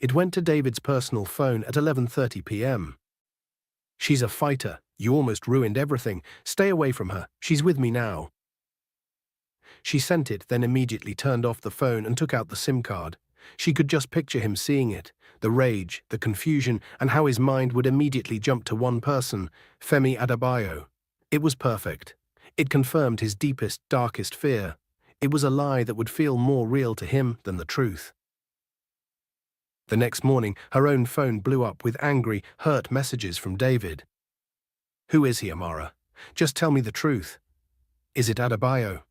It went to David's personal phone at 11:30 p.m. "She's a fighter. You almost ruined everything. Stay away from her. She's with me now." She sent it, then immediately turned off the phone and took out the SIM card. She could just picture him seeing it, the rage, the confusion, and how his mind would immediately jump to one person, Femi Adebayo. It was perfect. It confirmed his deepest, darkest fear. It was a lie that would feel more real to him than the truth. The next morning, her own phone blew up with angry, hurt messages from David. "Who is he, Amara? Just tell me the truth. Is it Adebayo?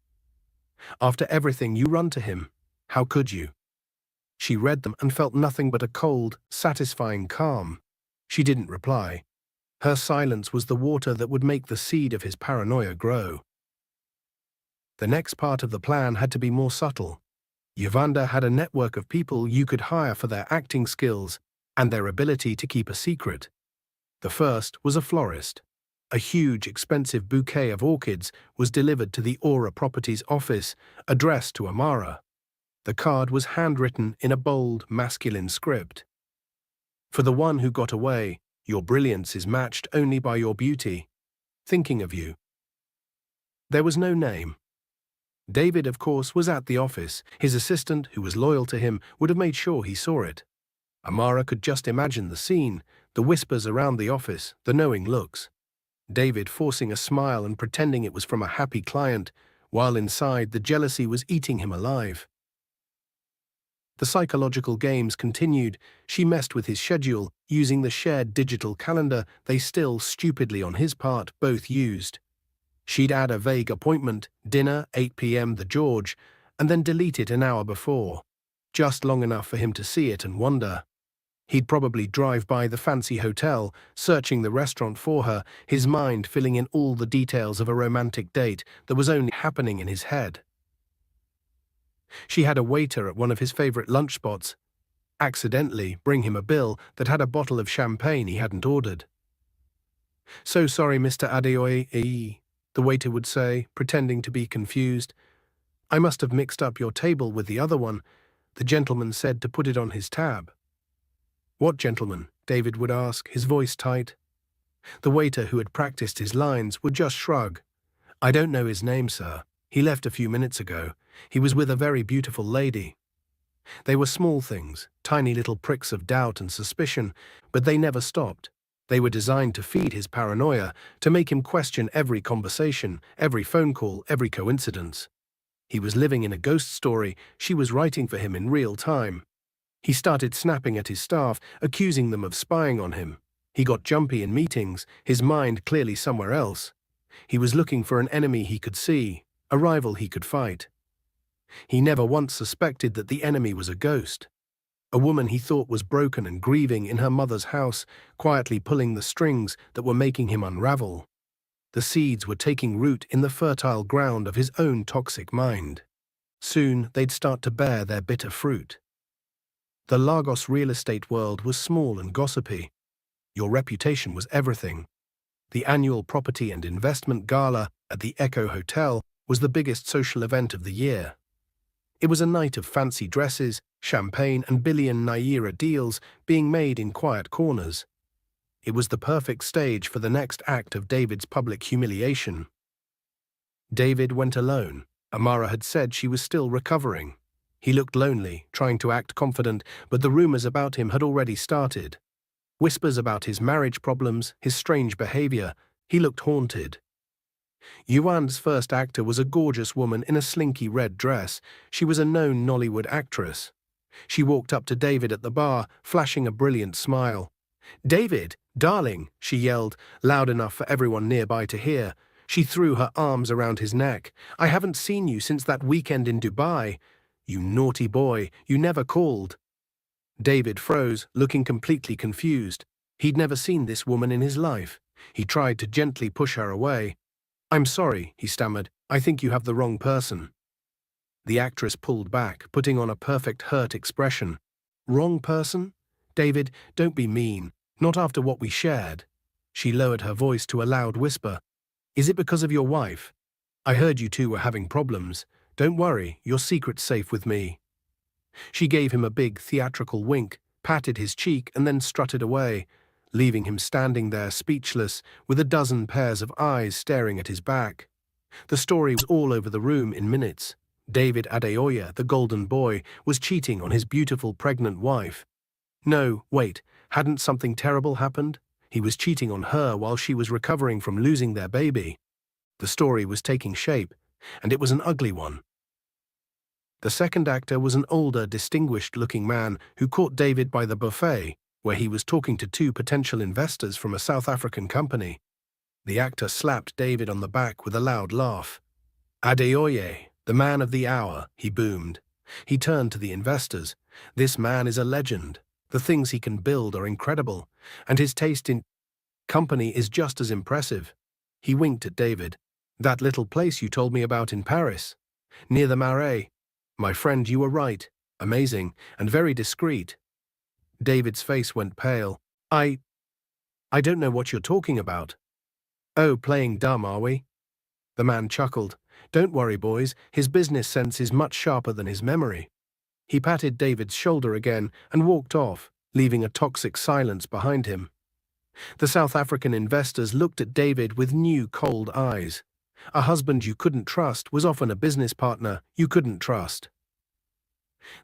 After everything, you run to him. How could you?" She read them and felt nothing but a cold, satisfying calm. She didn't reply. Her silence was the water that would make the seed of his paranoia grow. The next part of the plan had to be more subtle. Yuvanda had a network of people you could hire for their acting skills and their ability to keep a secret. The first was a florist. A huge, expensive bouquet of orchids was delivered to the Aura Properties office, addressed to Amara. The card was handwritten in a bold, masculine script. "For the one who got away, your brilliance is matched only by your beauty. Thinking of you." There was no name. David, of course, was at the office. His assistant, who was loyal to him, would have made sure he saw it. Amara could just imagine the scene, the whispers around the office, the knowing looks. David forcing a smile and pretending it was from a happy client, while inside the jealousy was eating him alive. The psychological games continued. She messed with his schedule, using the shared digital calendar they still, stupidly on his part, both used. She'd add a vague appointment, dinner, 8 p.m. the George, and then delete it an hour before, just long enough for him to see it and wonder. He'd probably drive by the fancy hotel, searching the restaurant for her, his mind filling in all the details of a romantic date that was only happening in his head. She had a waiter at one of his favorite lunch spots accidentally bring him a bill that had a bottle of champagne he hadn't ordered. "So sorry, Mr. Adeoye," the waiter would say, pretending to be confused. "I must have mixed up your table with the other one. The gentleman said to put it on his tab." "What gentleman?" David would ask, his voice tight. The waiter, who had practiced his lines, would just shrug. "I don't know his name, sir. He left a few minutes ago. He was with a very beautiful lady." They were small things, tiny little pricks of doubt and suspicion, but they never stopped. They were designed to feed his paranoia, to make him question every conversation, every phone call, every coincidence. He was living in a ghost story. She was writing for him in real time. He started snapping at his staff, accusing them of spying on him. He got jumpy in meetings, his mind clearly somewhere else. He was looking for an enemy he could see, a rival he could fight. He never once suspected that the enemy was a ghost. A woman he thought was broken and grieving in her mother's house, quietly pulling the strings that were making him unravel. The seeds were taking root in the fertile ground of his own toxic mind. Soon they'd start to bear their bitter fruit. The Lagos real estate world was small and gossipy. Your reputation was everything. The annual property and investment gala at the Echo Hotel was the biggest social event of the year. It was a night of fancy dresses, champagne, and billion naira deals being made in quiet corners. It was the perfect stage for the next act of David's public humiliation. David went alone. Amara had said she was still recovering. He looked lonely, trying to act confident, but the rumors about him had already started. Whispers about his marriage problems, his strange behavior. He looked haunted. Yuan's first actor was a gorgeous woman in a slinky red dress. She was a known Nollywood actress. She walked up to David at the bar, flashing a brilliant smile. "David, darling," she yelled, loud enough for everyone nearby to hear. She threw her arms around his neck. "I haven't seen you since that weekend in Dubai. You naughty boy, you never called." David froze, looking completely confused. He'd never seen this woman in his life. He tried to gently push her away. "I'm sorry," he stammered. "I think you have the wrong person." The actress pulled back, putting on a perfect hurt expression. "Wrong person? David, don't be mean. Not after what we shared." She lowered her voice to a loud whisper. "Is it because of your wife? I heard you two were having problems. Don't worry, your secret's safe with me." She gave him a big theatrical wink, patted his cheek and then strutted away, leaving him standing there speechless with a dozen pairs of eyes staring at his back. The story was all over the room in minutes. David Adeoye, the golden boy, was cheating on his beautiful pregnant wife. No, wait, hadn't something terrible happened? He was cheating on her while she was recovering from losing their baby. The story was taking shape, and it was an ugly one. The second actor was an older, distinguished-looking man who caught David by the buffet, where he was talking to two potential investors from a South African company. The actor slapped David on the back with a loud laugh. "Adeoye, the man of the hour," he boomed. He turned to the investors. "This man is a legend. The things he can build are incredible, and his taste in company is just as impressive." He winked at David. "That little place you told me about in Paris, near the Marais. My friend, you were right. Amazing, and very discreet." David's face went pale. I don't know what you're talking about." "Oh, playing dumb, are we?" The man chuckled. "Don't worry, boys, his business sense is much sharper than his memory." He patted David's shoulder again and walked off, leaving a toxic silence behind him. The South African investors looked at David with new, cold eyes. A husband you couldn't trust was often a business partner you couldn't trust.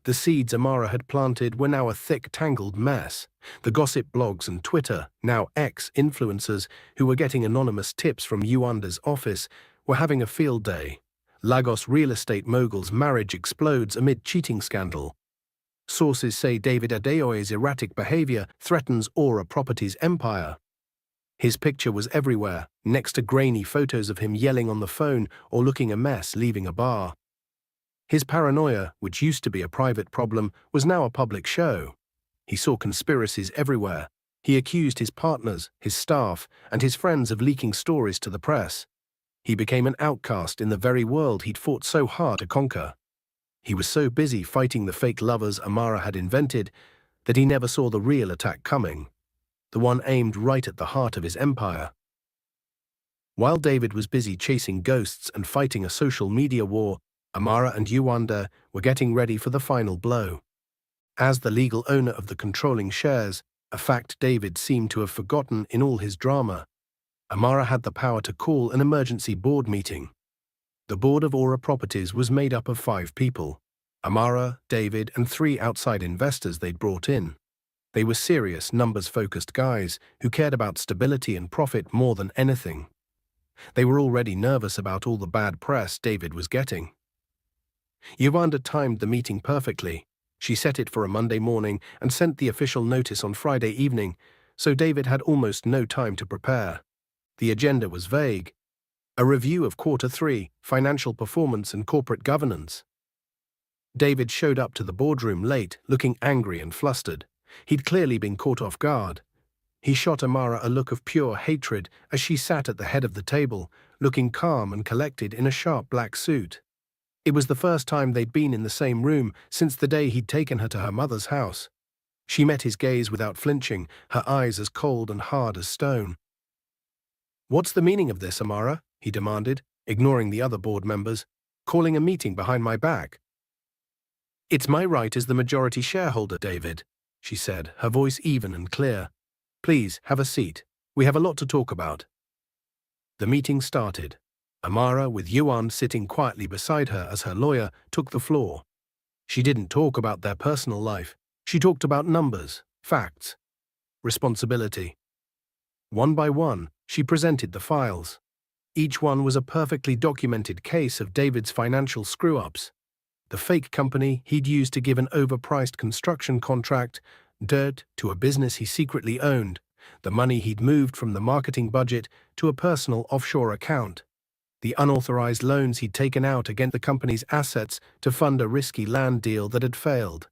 The seeds Amara had planted were now a thick, tangled mess. The gossip blogs and Twitter, now ex-influencers, who were getting anonymous tips from Yuanda's office, were having a field day. Lagos real estate mogul's marriage explodes amid cheating scandal. Sources say David Adeoye's erratic behavior threatens Aura Properties' empire. His picture was everywhere, next to grainy photos of him yelling on the phone or looking a mess leaving a bar. His paranoia, which used to be a private problem, was now a public show. He saw conspiracies everywhere. He accused his partners, his staff, and his friends of leaking stories to the press. He became an outcast in the very world he'd fought so hard to conquer. He was so busy fighting the fake lovers Amara had invented that he never saw the real attack coming, the one aimed right at the heart of his empire. While David was busy chasing ghosts and fighting a social media war, Amara and Yuanda were getting ready for the final blow. As the legal owner of the controlling shares, a fact David seemed to have forgotten in all his drama, Amara had the power to call an emergency board meeting. The board of Aura Properties was made up of 5 people: Amara, David, and 3 outside investors they'd brought in. They were serious, numbers-focused guys who cared about stability and profit more than anything. They were already nervous about all the bad press David was getting. Yuanda timed the meeting perfectly. She set it for a Monday morning and sent the official notice on Friday evening, so David had almost no time to prepare. The agenda was vague. A review of Quarter 3, financial performance and corporate governance. David showed up to the boardroom late, looking angry and flustered. He'd clearly been caught off guard. He shot Amara a look of pure hatred as she sat at the head of the table, looking calm and collected in a sharp black suit. It was the first time they'd been in the same room since the day he'd taken her to her mother's house. She met his gaze without flinching, her eyes as cold and hard as stone. "What's the meaning of this, Amara?" he demanded, ignoring the other board members. "Calling a meeting behind my back." "It's my right as the majority shareholder, David," she said, her voice even and clear. "Please, have a seat. We have a lot to talk about." The meeting started. Amara, with Yuan sitting quietly beside her as her lawyer, took the floor. She didn't talk about their personal life. She talked about numbers, facts, responsibility. One by one, she presented the files. Each one was a perfectly documented case of David's financial screw-ups. The fake company he'd used to give an overpriced construction contract, dirt, to a business he secretly owned, the money he'd moved from the marketing budget to a personal offshore account, the unauthorized loans he'd taken out against the company's assets to fund a risky land deal that had failed.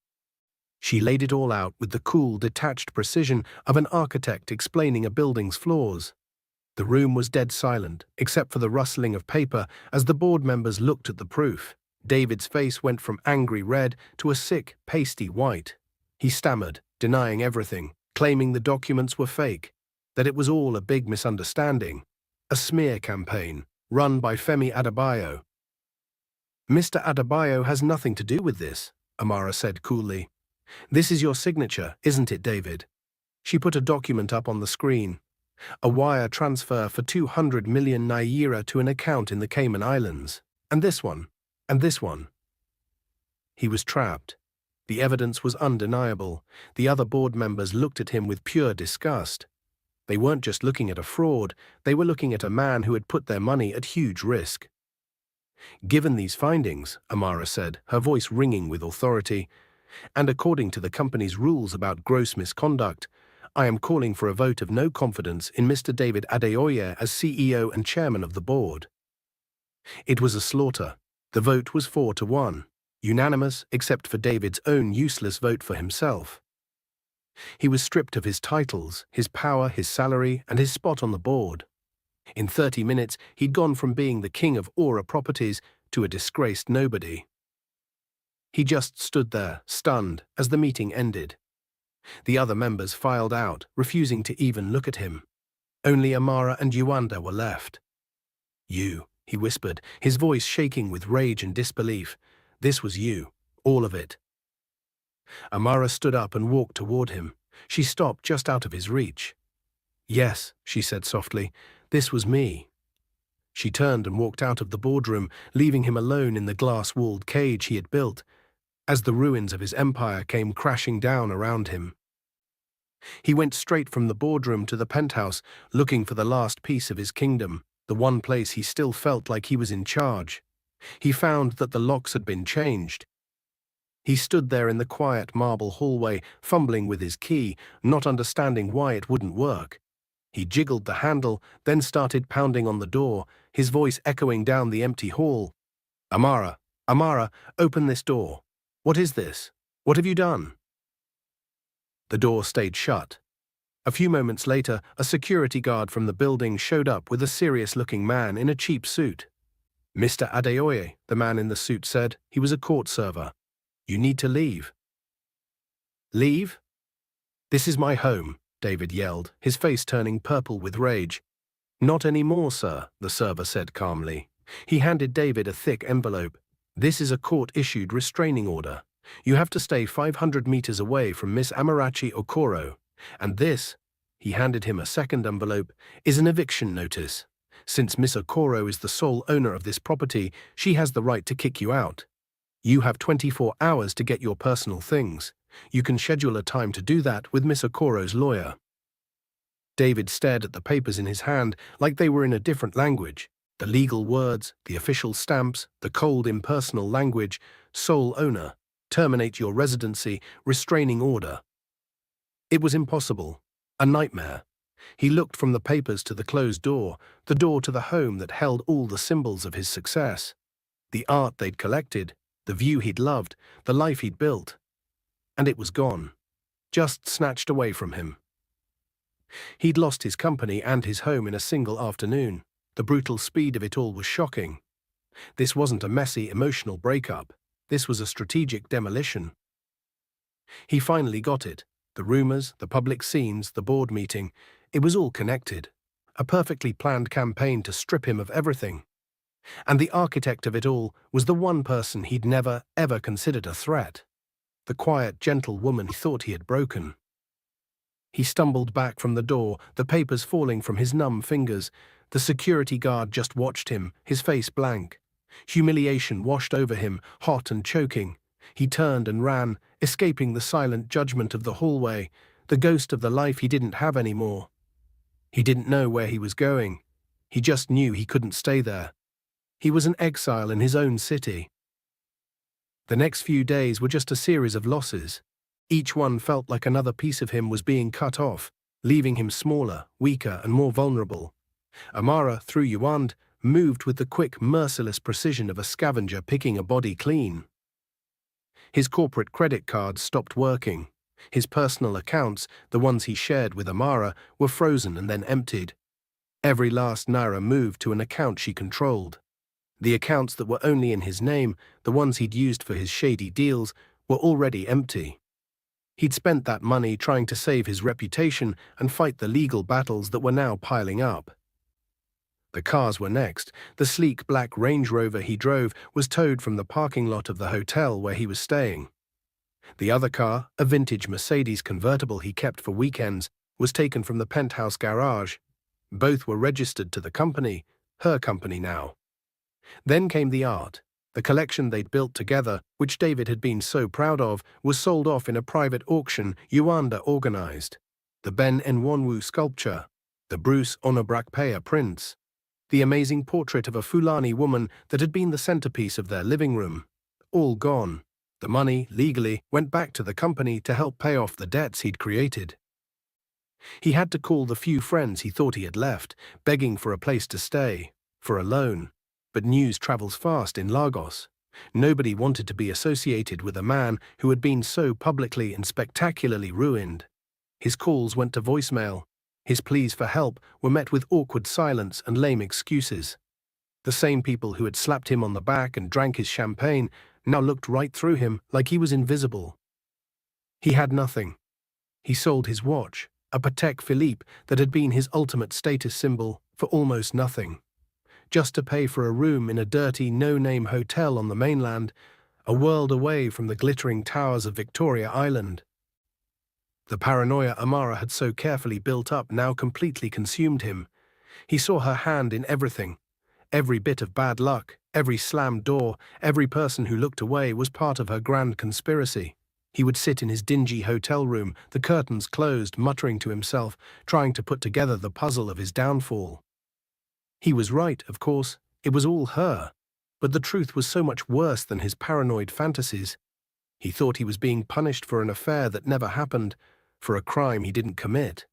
She laid it all out with the cool, detached precision of an architect explaining a building's flaws. The room was dead silent, except for the rustling of paper as the board members looked at the proof. David's face went from angry red to a sick, pasty white. He stammered, denying everything, claiming the documents were fake, that it was all a big misunderstanding, a smear campaign run by Femi Adebayo. "Mr. Adebayo has nothing to do with this," Amara said coolly. This is your signature, isn't it, David? She put a document up on the screen. A wire transfer for 200 million naira to an account in the Cayman Islands. And this one. And this one. He was trapped. The evidence was undeniable. The other board members looked at him with pure disgust. They weren't just looking at a fraud, they were looking at a man who had put their money at huge risk. Given these findings, Amara said, her voice ringing with authority, and according to the company's rules about gross misconduct, I am calling for a vote of no confidence in Mr. David Adeoye as CEO and chairman of the board. It was a slaughter. The vote was 4-1, unanimous except for David's own useless vote for himself. He was stripped of his titles, his power, his salary, and his spot on the board. In 30 minutes, he'd gone from being the king of Aura Properties to a disgraced nobody. He just stood there, stunned, as the meeting ended. The other members filed out, refusing to even look at him. Only Amara and Yuanda were left. You, he whispered, his voice shaking with rage and disbelief. This was you, all of it. Amara stood up and walked toward him. She stopped just out of his reach. Yes, she said softly, this was me. She turned and walked out of the boardroom, leaving him alone in the glass-walled cage he had built, as the ruins of his empire came crashing down around him. He went straight from the boardroom to the penthouse, looking for the last piece of his kingdom, the one place he still felt like he was in charge. He found that the locks had been changed. He stood there in the quiet marble hallway, fumbling with his key, not understanding why it wouldn't work. He jiggled the handle, then started pounding on the door, his voice echoing down the empty hall. Amara, Amara, open this door. What is this? What have you done? The door stayed shut. A few moments later, a security guard from the building showed up with a serious-looking man in a cheap suit. Mr. Adeoye, the man in the suit said. He was a court server. You need to leave. Leave? This is my home, David yelled, his face turning purple with rage. Not anymore, sir, the server said calmly. He handed David a thick envelope. This is a court-issued restraining order. You have to stay 500 meters away from Miss Amarachi Okoro. And this, he handed him a second envelope, is an eviction notice. Since Miss Okoro is the sole owner of this property, she has the right to kick you out. You have 24 hours to get your personal things. You can schedule a time to do that with Miss Okoro's lawyer. David stared at the papers in his hand like they were in a different language. The legal words, the official stamps, the cold impersonal language, sole owner, terminate your residency, restraining order. It was impossible. A nightmare. He looked from the papers to the closed door, the door to the home that held all the symbols of his success. The art they'd collected, the view he'd loved, the life he'd built. And it was gone. Just snatched away from him. He'd lost his company and his home in a single afternoon. The brutal speed of it all was shocking. This wasn't a messy, emotional breakup. This was a strategic demolition. He finally got it. The rumors, the public scenes, the board meeting, it was all connected. A perfectly planned campaign to strip him of everything. And the architect of it all was the one person he'd never, ever considered a threat. The quiet, gentle woman he thought he had broken. He stumbled back from the door, the papers falling from his numb fingers. The security guard just watched him, his face blank. Humiliation washed over him, hot and choking. He turned and ran, escaping the silent judgment of the hallway, the ghost of the life he didn't have anymore. He didn't know where he was going. He just knew he couldn't stay there. He was an exile in his own city. The next few days were just a series of losses. Each one felt like another piece of him was being cut off, leaving him smaller, weaker, and more vulnerable. Amara, through Yuand, moved with the quick, merciless precision of a scavenger picking a body clean. His corporate credit cards stopped working. His personal accounts, the ones he shared with Amara, were frozen and then emptied. Every last naira moved to an account she controlled. The accounts that were only in his name, the ones he'd used for his shady deals, were already empty. He'd spent that money trying to save his reputation and fight the legal battles that were now piling up. The cars were next. The sleek black Range Rover he drove was towed from the parking lot of the hotel where he was staying. The other car, a vintage Mercedes convertible he kept for weekends, was taken from the penthouse garage. Both were registered to the company, her company now. Then came the art. The collection they'd built together, which David had been so proud of, was sold off in a private auction Yuanda organized. The Ben Nwanwu sculpture, the Bruce Onobrakpeya prints, the amazing portrait of a Fulani woman that had been the centerpiece of their living room. All gone. The money, legally, went back to the company to help pay off the debts he'd created. He had to call the few friends he thought he had left, begging for a place to stay, for a loan. But news travels fast in Lagos. Nobody wanted to be associated with a man who had been so publicly and spectacularly ruined. His calls went to voicemail. His pleas for help were met with awkward silence and lame excuses. The same people who had slapped him on the back and drank his champagne now looked right through him like he was invisible. He had nothing. He sold his watch, a Patek Philippe that had been his ultimate status symbol, for almost nothing. Just to pay for a room in a dirty, no-name hotel on the mainland, a world away from the glittering towers of Victoria Island. The paranoia Amara had so carefully built up now completely consumed him. He saw her hand in everything. Every bit of bad luck, every slammed door, every person who looked away was part of her grand conspiracy. He would sit in his dingy hotel room, the curtains closed, muttering to himself, trying to put together the puzzle of his downfall. He was right, of course. It was all her. But the truth was so much worse than his paranoid fantasies. He thought he was being punished for an affair that never happened, for a crime he didn't commit.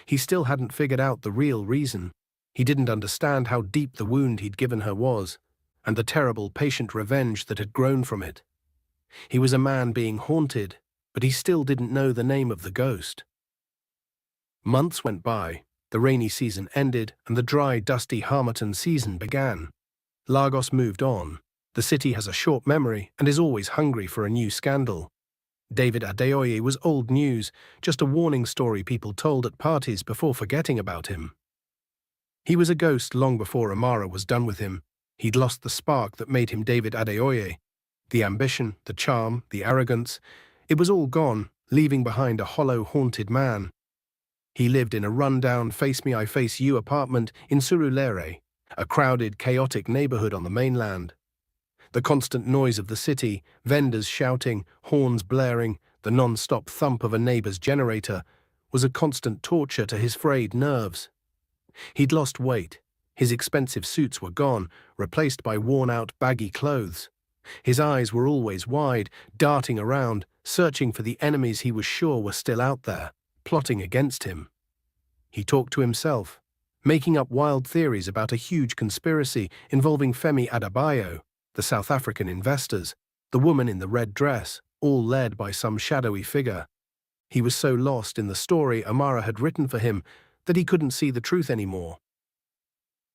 He still hadn't figured out the real reason. He didn't understand how deep the wound he'd given her was, and the terrible patient revenge that had grown from it. He was a man being haunted, but he still didn't know the name of the ghost. Months went by. The rainy season ended, and the dry, dusty Harmattan season began. Lagos moved on. The city has a short memory and is always hungry for a new scandal. David Adeoye was old news, just a warning story people told at parties before forgetting about him. He was a ghost long before Amara was done with him. He'd lost the spark that made him David Adeoye. The ambition, the charm, the arrogance, it was all gone, leaving behind a hollow, haunted man. He lived in a run-down face-me-I-face-you apartment in Surulere, a crowded, chaotic neighborhood on the mainland. The constant noise of the city, vendors shouting, horns blaring, the non-stop thump of a neighbor's generator, was a constant torture to his frayed nerves. He'd lost weight. His expensive suits were gone, replaced by worn-out, baggy clothes. His eyes were always wide, darting around, searching for the enemies he was sure were still out there, plotting against him. He talked to himself, making up wild theories about a huge conspiracy involving Femi Adebayo, the South African investors, the woman in the red dress, all led by some shadowy figure. He was so lost in the story Amara had written for him that he couldn't see the truth anymore.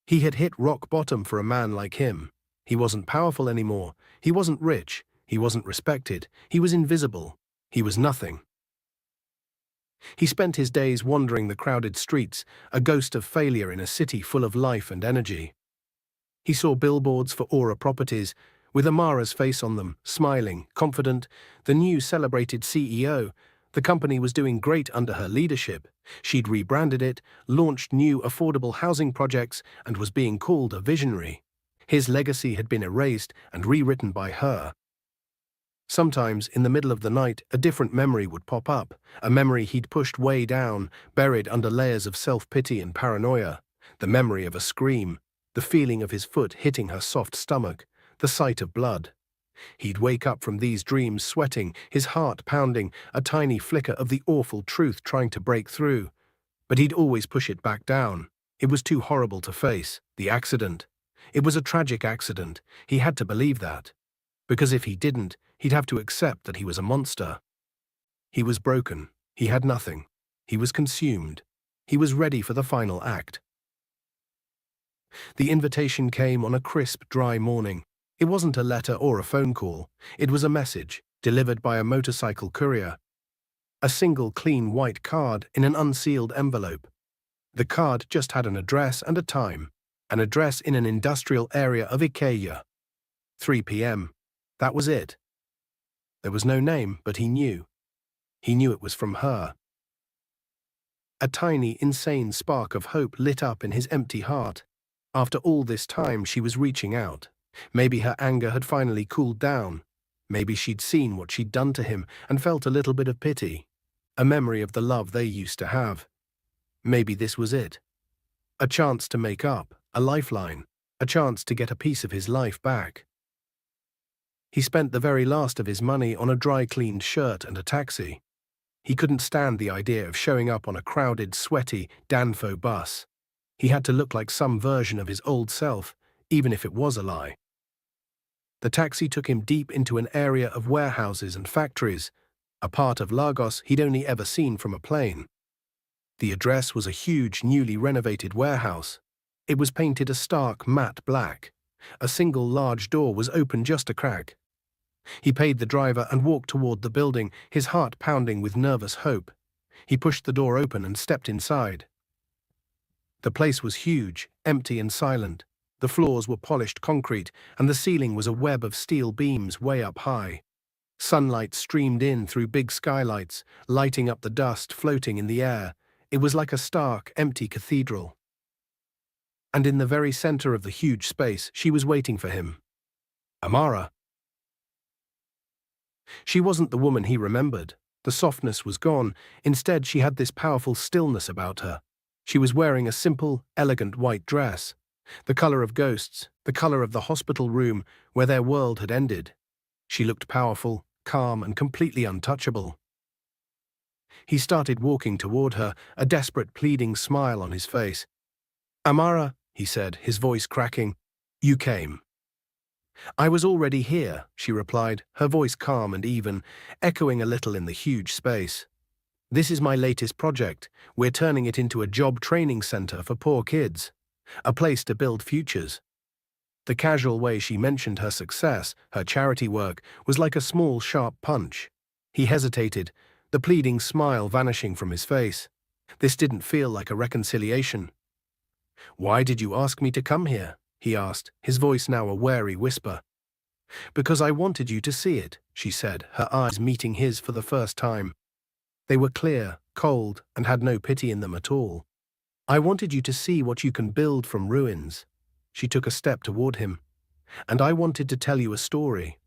He had hit rock bottom for a man like him. He wasn't powerful anymore. He wasn't rich. He wasn't respected. He was invisible. He was nothing. He spent his days wandering the crowded streets, a ghost of failure in a city full of life and energy. He saw billboards for Aura Properties, with Amara's face on them, smiling, confident, the new celebrated CEO. The company was doing great under her leadership. She'd rebranded it, launched new affordable housing projects, and was being called a visionary. His legacy had been erased and rewritten by her. Sometimes, in the middle of the night, a different memory would pop up, a memory he'd pushed way down, buried under layers of self-pity and paranoia, the memory of a scream, the feeling of his foot hitting her soft stomach, the sight of blood. He'd wake up from these dreams sweating, his heart pounding, a tiny flicker of the awful truth trying to break through. But he'd always push it back down. It was too horrible to face, the accident. It was a tragic accident. He had to believe that. Because if he didn't, he'd have to accept that he was a monster. He was broken. He had nothing. He was consumed. He was ready for the final act. The invitation came on a crisp, dry morning. It wasn't a letter or a phone call. It was a message, delivered by a motorcycle courier. A single clean white card in an unsealed envelope. The card just had an address and a time. An address in an industrial area of Ikeja. 3 p.m. That was it. There was no name, but he knew. He knew it was from her. A tiny, insane spark of hope lit up in his empty heart. After all this time, she was reaching out. Maybe her anger had finally cooled down. Maybe she'd seen what she'd done to him and felt a little bit of pity. A memory of the love they used to have. Maybe this was it. A chance to make up, a lifeline, a chance to get a piece of his life back. He spent the very last of his money on a dry-cleaned shirt and a taxi. He couldn't stand the idea of showing up on a crowded, sweaty Danfo bus. He had to look like some version of his old self, even if it was a lie. The taxi took him deep into an area of warehouses and factories, a part of Lagos he'd only ever seen from a plane. The address was a huge, newly renovated warehouse. It was painted a stark, matte black. A single large door was open just a crack. He paid the driver and walked toward the building, his heart pounding with nervous hope. He pushed the door open and stepped inside. The place was huge, empty and silent. The floors were polished concrete, and the ceiling was a web of steel beams way up high. Sunlight streamed in through big skylights, lighting up the dust floating in the air. It was like a stark, empty cathedral. And in the very center of the huge space, she was waiting for him. Amara. She wasn't the woman he remembered. The softness was gone. Instead, she had this powerful stillness about her. She was wearing a simple, elegant white dress. The color of ghosts, the color of the hospital room where their world had ended. She looked powerful, calm, and completely untouchable. He started walking toward her, a desperate, pleading smile on his face. Amara, he said, his voice cracking, you came. I was already here, she replied, her voice calm and even, echoing a little in the huge space. This is my latest project. We're turning it into a job training center for poor kids. A place to build futures. The casual way she mentioned her success, her charity work, was like a small, sharp punch. He hesitated, the pleading smile vanishing from his face. This didn't feel like a reconciliation. Why did you ask me to come here? He asked, his voice now a wary whisper. Because I wanted you to see it, she said, her eyes meeting his for the first time. They were clear, cold, and had no pity in them at all. I wanted you to see what you can build from ruins. She took a step toward him. And I wanted to tell you a story.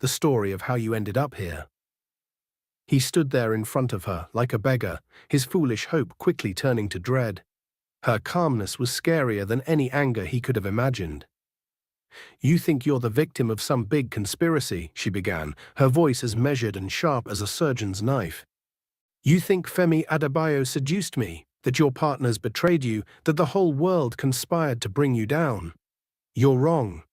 The story of how you ended up here. He stood there in front of her, like a beggar, his foolish hope quickly turning to dread. Her calmness was scarier than any anger he could have imagined. You think you're the victim of some big conspiracy, she began, her voice as measured and sharp as a surgeon's knife. You think Femi Adebayo seduced me, that your partners betrayed you, that the whole world conspired to bring you down. You're wrong.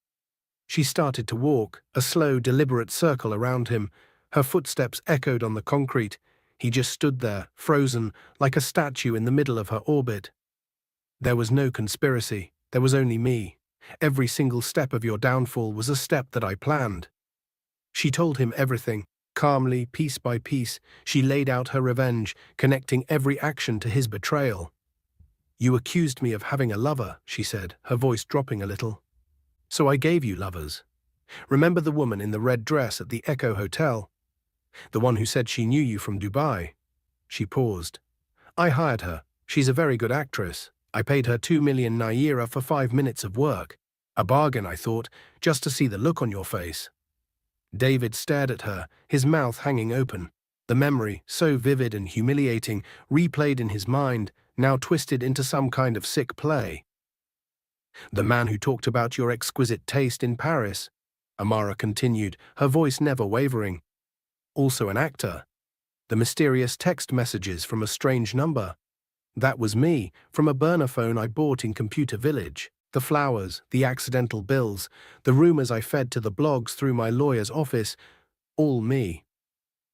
She started to walk, a slow, deliberate circle around him. Her footsteps echoed on the concrete. He just stood there, frozen, like a statue in the middle of her orbit. There was no conspiracy. There was only me. Every single step of your downfall was a step that I planned. She told him everything. Calmly, piece by piece, she laid out her revenge, connecting every action to his betrayal. You accused me of having a lover, she said, her voice dropping a little. So I gave you lovers. Remember the woman in the red dress at the Echo Hotel? The one who said she knew you from Dubai? She paused. I hired her. She's a very good actress. I paid her 2 million naira for 5 minutes of work. A bargain, I thought, just to see the look on your face. David stared at her, his mouth hanging open. The memory, so vivid and humiliating, replayed in his mind, now twisted into some kind of sick play. The man who talked about your exquisite taste in Paris, Amara continued, her voice never wavering. Also an actor. The mysterious text messages from a strange number. That was me, from a burner phone I bought in Computer Village. The flowers, the accidental bills, the rumors I fed to the blogs through my lawyer's office, all me.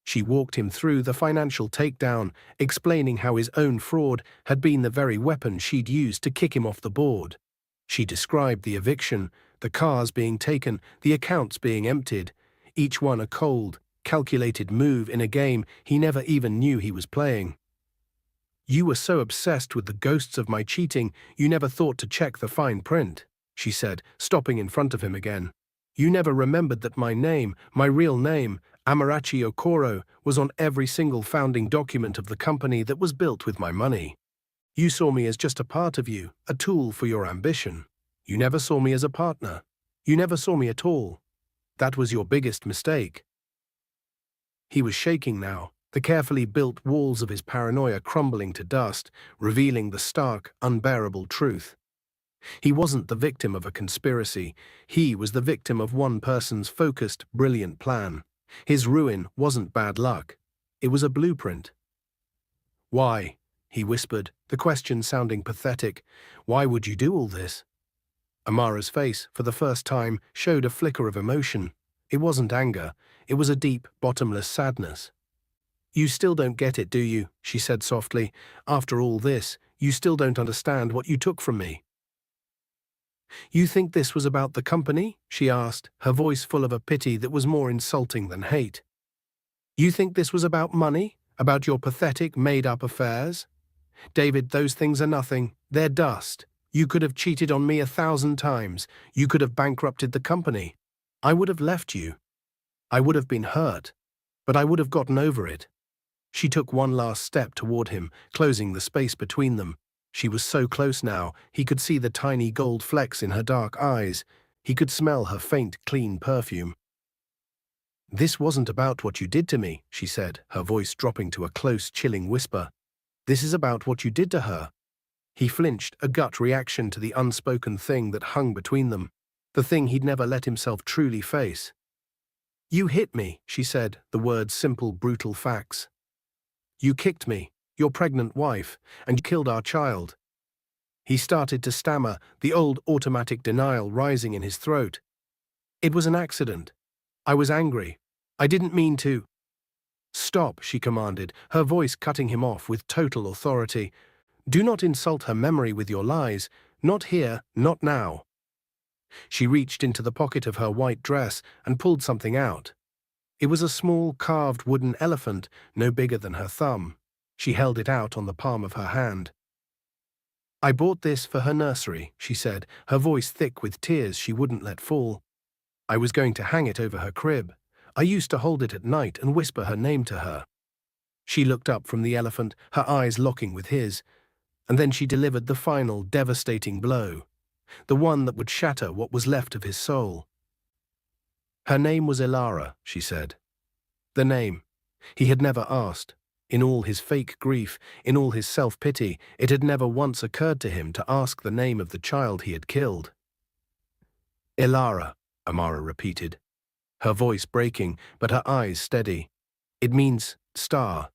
She walked him through the financial takedown, explaining how his own fraud had been the very weapon she'd used to kick him off the board. She described the eviction, the cars being taken, the accounts being emptied, each one a cold, calculated move in a game he never even knew he was playing. You were so obsessed with the ghosts of my cheating, you never thought to check the fine print, she said, stopping in front of him again. You never remembered that my name, my real name, Amarachi Okoro was on every single founding document of the company that was built with my money. You saw me as just a part of you, a tool for your ambition. You never saw me as a partner. You never saw me at all. That was your biggest mistake." He was shaking now, the carefully built walls of his paranoia crumbling to dust, revealing the stark, unbearable truth. He wasn't the victim of a conspiracy. He was the victim of one person's focused, brilliant plan. His ruin wasn't bad luck. It was a blueprint. "Why?" he whispered, the question sounding pathetic. "Why would you do all this?" Amara's face, for the first time, showed a flicker of emotion. It wasn't anger. It was a deep, bottomless sadness. "You still don't get it, do you?" she said softly. "After all this, you still don't understand what you took from me." "You think this was about the company?" she asked, her voice full of a pity that was more insulting than hate. "You think this was about money? About your pathetic, made-up affairs? David, those things are nothing. They're dust. You could have cheated on me 1,000 times. You could have bankrupted the company. I would have left you. I would have been hurt. But I would have gotten over it." She took one last step toward him, closing the space between them. She was so close now, he could see the tiny gold flecks in her dark eyes. He could smell her faint, clean perfume. "This wasn't about what you did to me," she said, her voice dropping to a close, chilling whisper. "This is about what you did to her." He flinched, a gut reaction to the unspoken thing that hung between them, the thing he'd never let himself truly face. "You hit me," she said, the words simple, brutal facts. "You kicked me, your pregnant wife, and you killed our child." He started to stammer, the old automatic denial rising in his throat. "It was an accident. I was angry. I didn't mean to." "Stop," she commanded, her voice cutting him off with total authority. "Do not insult her memory with your lies. Not here, not now." She reached into the pocket of her white dress and pulled something out. It was a small, carved wooden elephant, no bigger than her thumb. She held it out on the palm of her hand. "I bought this for her nursery," she said, her voice thick with tears she wouldn't let fall. "I was going to hang it over her crib. I used to hold it at night and whisper her name to her." She looked up from the elephant, her eyes locking with his, and then she delivered the final, devastating blow, the one that would shatter what was left of his soul. "Her name was Elara," she said. The name. He had never asked. In all his fake grief, in all his self-pity, it had never once occurred to him to ask the name of the child he had killed. "Elara," Amara repeated, her voice breaking, but her eyes steady. "It means star.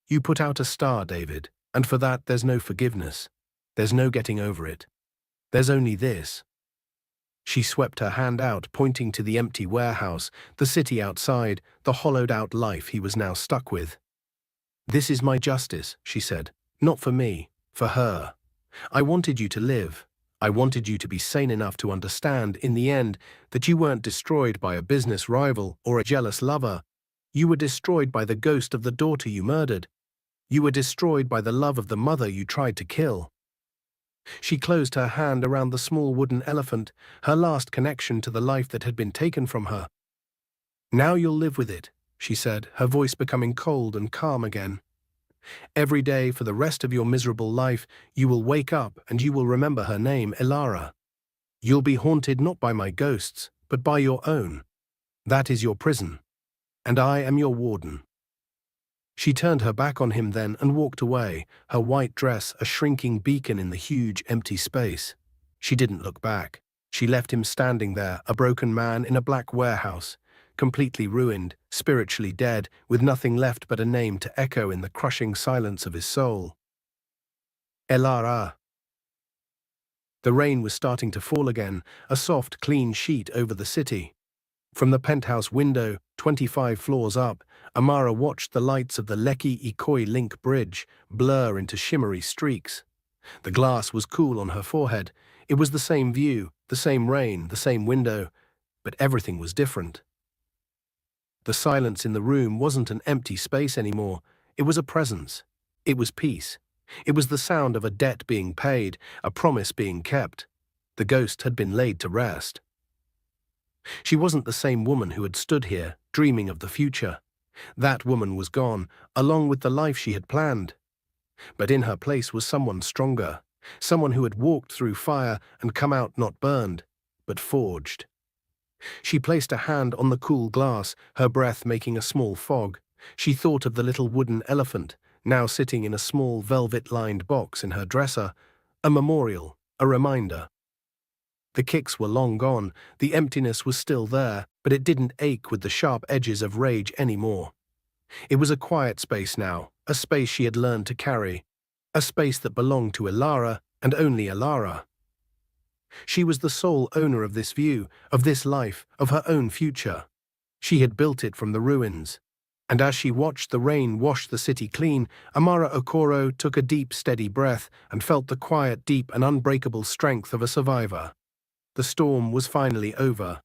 You put out a star, David, and for that there's no forgiveness. There's no getting over it. There's only this." She swept her hand out, pointing to the empty warehouse, the city outside, the hollowed-out life he was now stuck with. "This is my justice," she said. "Not for me, for her. I wanted you to live. I wanted you to be sane enough to understand, in the end, that you weren't destroyed by a business rival or a jealous lover. You were destroyed by the ghost of the daughter you murdered. You were destroyed by the love of the mother you tried to kill." She closed her hand around the small wooden elephant, her last connection to the life that had been taken from her. "Now you'll live with it," she said, her voice becoming cold and calm again. "Every day for the rest of your miserable life, you will wake up and you will remember her name, Elara. You'll be haunted not by my ghosts, but by your own. That is your prison. And I am your warden." She turned her back on him then and walked away, her white dress a shrinking beacon in the huge, empty space. She didn't look back. She left him standing there, a broken man in a black warehouse, completely ruined, spiritually dead, with nothing left but a name to echo in the crushing silence of his soul. Elara. The rain was starting to fall again, a soft, clean sheet over the city. From the penthouse window, 25 floors up, Amara watched the lights of the Lekki Ikoyi Link Bridge blur into shimmery streaks. The glass was cool on her forehead. It was the same view, the same rain, the same window, but everything was different. The silence in the room wasn't an empty space anymore. It was a presence. It was peace. It was the sound of a debt being paid, a promise being kept. The ghost had been laid to rest. She wasn't the same woman who had stood here, dreaming of the future. That woman was gone, along with the life she had planned. But in her place was someone stronger, someone who had walked through fire and come out not burned, but forged. She placed a hand on the cool glass, her breath making a small fog. She thought of the little wooden elephant, now sitting in a small velvet-lined box in her dresser, a memorial, a reminder. The kicks were long gone, the emptiness was still there, but it didn't ache with the sharp edges of rage anymore. It was a quiet space now, a space she had learned to carry, a space that belonged to Ilara and only Ilara. She was the sole owner of this view, of this life, of her own future. She had built it from the ruins. And as she watched the rain wash the city clean, Amara Okoro took a deep, steady breath and felt the quiet, deep and unbreakable strength of a survivor. The storm was finally over.